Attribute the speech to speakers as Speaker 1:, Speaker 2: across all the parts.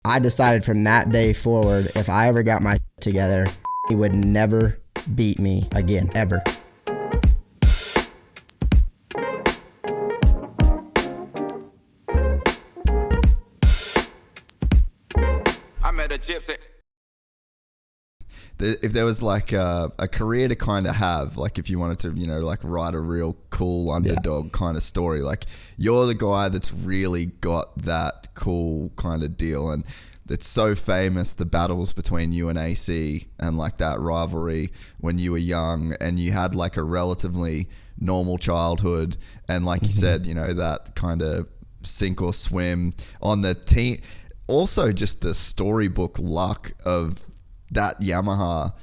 Speaker 1: I decided from that day forward, if I ever got my together, he would never beat me again, ever.
Speaker 2: I met a gypsy.
Speaker 3: If there was like a career to kind of have, like if you wanted to, like write a real cool underdog kind of story, like you're the guy that's really got that cool kind of deal. And it's so famous, the battles between you and AC and like that rivalry when you were young and you had like a relatively normal childhood. And like you said, that kind of sink or swim on the team. Also just the storybook luck of that Yamaha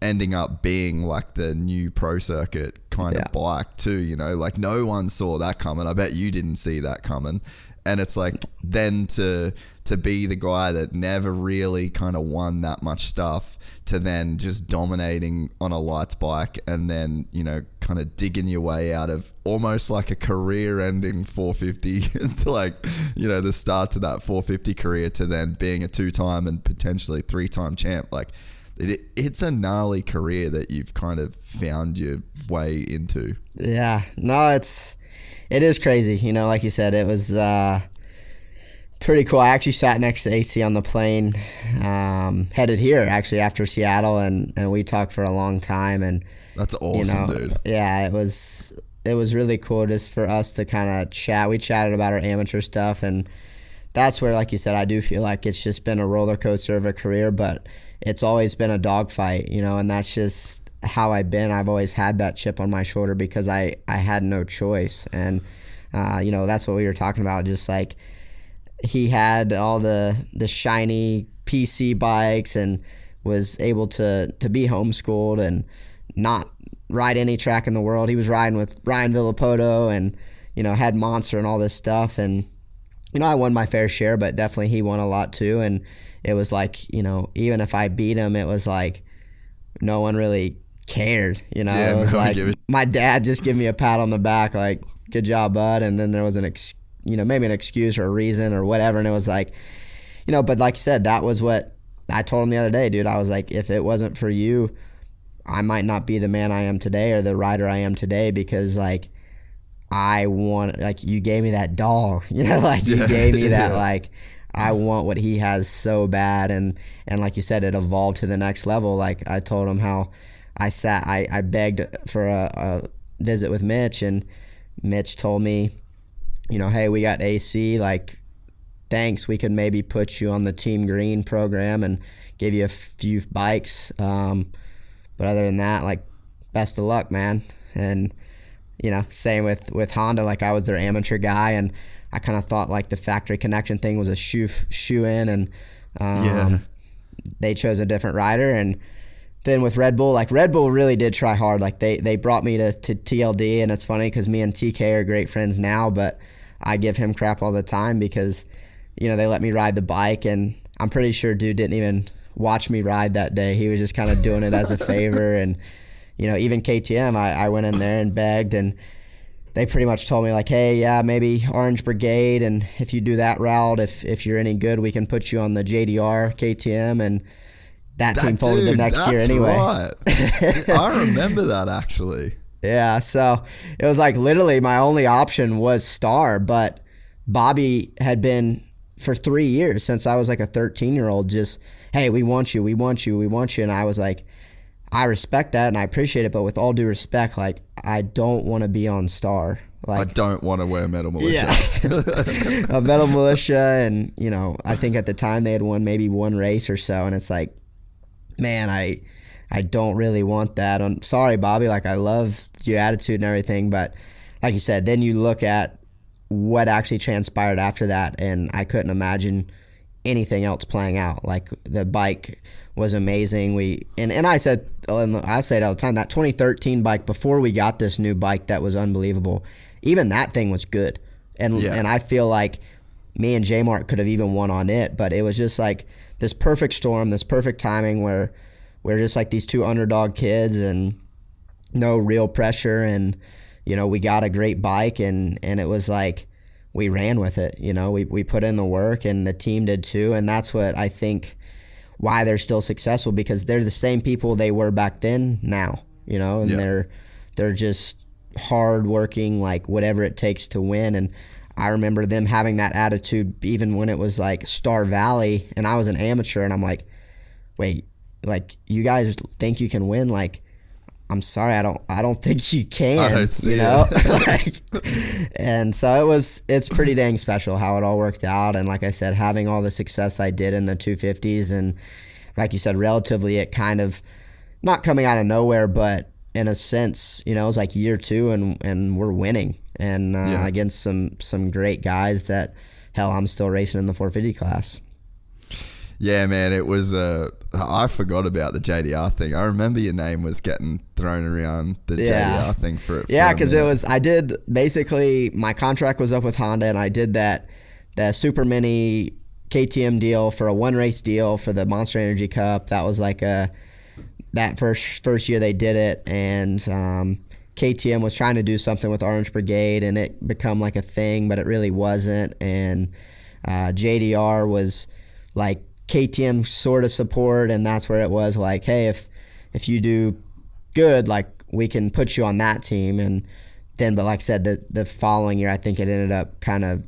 Speaker 3: ending up being like the new pro circuit kind of bike too, like no one saw that coming. I bet you didn't see that coming. And it's like then to be the guy that never really kind of won that much stuff to then just dominating on a lights bike and then, kind of digging your way out of almost like a career ending 450 to like, the start to that 450 career to then being a 2-time and potentially 3-time champ. Like it's a gnarly career that you've kind of found your way into.
Speaker 1: Yeah, no, it is crazy. Like you said, it was pretty cool. I actually sat next to AC on the plane, headed here actually after Seattle, and we talked for a long time. And
Speaker 3: that's awesome, dude.
Speaker 1: Yeah, it was really cool just for us to kind of chat. We chatted about our amateur stuff, and that's where, like you said, I do feel like it's just been a roller coaster of a career, but it's always been a dogfight, and that's just how I've been. I've always had that chip on my shoulder because I had no choice. And that's what we were talking about, just like he had all the shiny PC bikes and was able to be homeschooled and not ride any track in the world. He was riding with Ryan Villapoto and had Monster and all this stuff. And I won my fair share, but definitely he won a lot too. And it was like, even if I beat him, it was like no one really cared. It was like my dad just gave me a pat on the back, like, good job, bud. And then there was maybe an excuse or a reason or whatever. And it was like, but like you said, that was what I told him the other day, dude. I was like, if it wasn't for you, I might not be the man I am today or the rider I am today, because like you gave me that dog, you gave me that, like, I want what he has so bad. And like you said, it evolved to the next level. Like I told him how I begged for a visit with Mitch, and Mitch told me, hey, we got AC, like, thanks, we could maybe put you on the Team Green program and give you a few bikes. But other than that, like, best of luck, man. And, same with Honda, like I was their amateur guy, and I kind of thought like the factory connection thing was a shoe in, and they chose a different rider. And then with Red Bull, like Red Bull really did try hard. Like they brought me to TLD, and it's funny because me and TK are great friends now, but I give him crap all the time because, they let me ride the bike, and I'm pretty sure dude didn't even watch me ride that day. He was just kind of doing it as a favor. And, even KTM, I went in there and begged, and they pretty much told me like, hey, yeah, maybe Orange Brigade, and if you do that route, if you're any good, we can put you on the JDR KTM. And that team folded the next year anyway.
Speaker 3: Right. I remember that actually.
Speaker 1: Yeah, so it was like literally my only option was Star, but Bobby had been for 3 years since I was like a 13-year-old just, hey, we want you. And I was like, I respect that and I appreciate it, but with all due respect, like, I don't want to be on Star. Like,
Speaker 3: I don't want to wear Metal Militia.
Speaker 1: Yeah. A Metal Militia, and, I think at the time they had won maybe one race or so, and it's like, man, I don't really want that. I'm sorry, Bobby, like, I love your attitude and everything, but like you said, then you look at what actually transpired after that, and I couldn't imagine anything else playing out. Like, the bike was amazing. And I say it all the time, that 2013 bike, before we got this new bike that was unbelievable, even that thing was good. And I feel like me and J-Mark could have even won on it, but it was just like this perfect storm, this perfect timing where we're just like these two underdog kids and no real pressure, and we got a great bike, and it was like we ran with it. You know, we put in the work, and the team did too. And that's what I think why they're still successful, because they're the same people they were back then now, you know, and they're just hard working, like whatever it takes to win. And I remember them having that attitude even when it was like Star Valley and I was an amateur, and I'm like, wait, like, you guys think you can win? Like, I'm sorry, I don't think you can.
Speaker 3: I don't see
Speaker 1: you know?
Speaker 3: it.
Speaker 1: Like, and so it's pretty dang special how it all worked out. And like I said, having all the success I did in the 250s, and like you said, relatively it kind of not coming out of nowhere, but in a sense, you know, it was like year 2 and we're winning, and against some great guys that, hell, I'm still racing in the 450 class.
Speaker 3: Yeah, man, it was I forgot about the JDR thing. I remember your name was getting thrown around the JDR thing for
Speaker 1: because it was, I did, basically my contract was up with Honda, and I did the Super Mini KTM deal for a 1-race deal for the Monster Energy Cup. That was like that first year they did it, and KTM was trying to do something with Orange Brigade, and it become like a thing, but it really wasn't. And JDR was like KTM sort of support, and that's where it was like, hey, if you do good, like, we can put you on that team. And then, but like I said, the following year, I think it ended up kind of,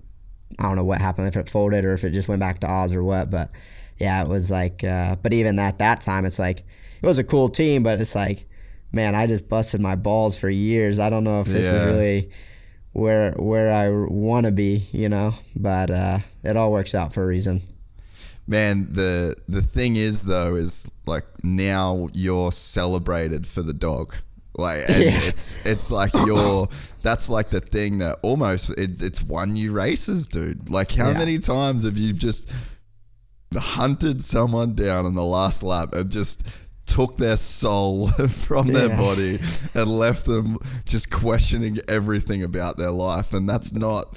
Speaker 1: I don't know what happened, if it folded or if it just went back to Oz or what, but yeah, it was like, but even at that time, it's like, it was a cool team, but it's like, man, I just busted my balls for years. I don't know if this is really where I want to be, you know, but it all works out for a reason.
Speaker 3: Man, the thing is, though, is like, now you're celebrated for the dog. Like, and it's like that's like the thing that almost it's won you races, dude. Like, how many times have you just hunted someone down in the last lap and just took their soul from their body and left them just questioning everything about their life? And that's not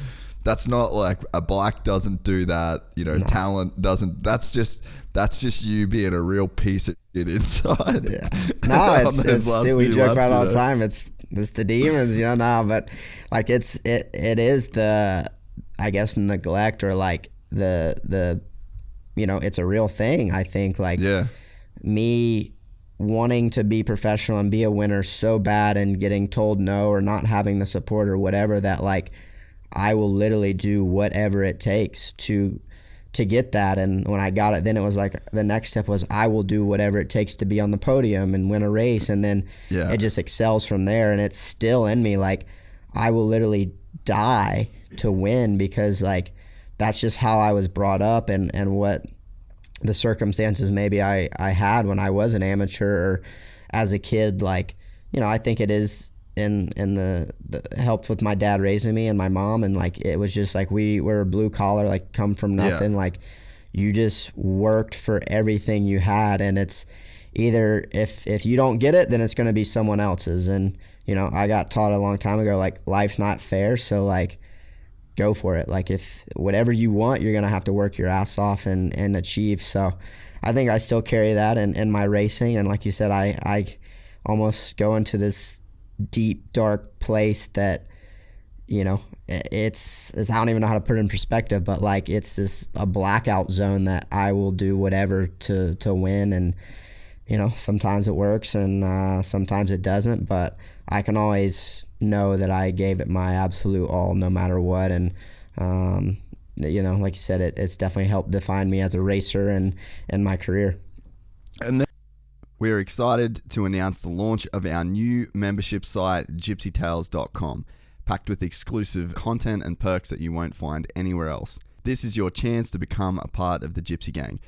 Speaker 3: like, a bike doesn't do that, you know, talent doesn't. That's just you being a real piece of shit inside.
Speaker 1: Yeah. No, it's dude, we joke about it all the time. It's the demons, you know, but like it is the, I guess, neglect, or like the you know, it's a real thing. I think, like, me wanting to be professional and be a winner so bad, and getting told no, or not having the support or whatever, that like, I will literally do whatever it takes to get that. And when I got it, then it was like, the next step was, I will do whatever it takes to be on the podium and win a race. And then it just excels from there. And it's still in me. Like, I will literally die to win, because like, that's just how I was brought up, and what the circumstances maybe I had when I was an amateur or as a kid. Like, you know, I think it is in the helped with my dad raising me and my mom, and like, it was just like, we were blue collar, like, come from nothing. Like, you just worked for everything you had, and it's either, if you don't get it, then it's going to be someone else's. And you know, I got taught a long time ago, like, life's not fair, so like, go for it. Like, if whatever you want, you're going to have to work your ass off and achieve. So I think I still carry that in my racing. And like you said, I almost go into this deep, dark place that, you know, it's I don't even know how to put it in perspective, but like, it's just a blackout zone that I will do whatever to win. And you know, sometimes it works, and sometimes it doesn't, but I can always know that I gave it my absolute all, no matter what. And you know, like you said, it's definitely helped define me as a racer and my career.
Speaker 3: And then we're excited to announce the launch of our new membership site, gypsytales.com, packed with exclusive content and perks that you won't find anywhere else. This is your chance to become a part of the Gypsy Gang.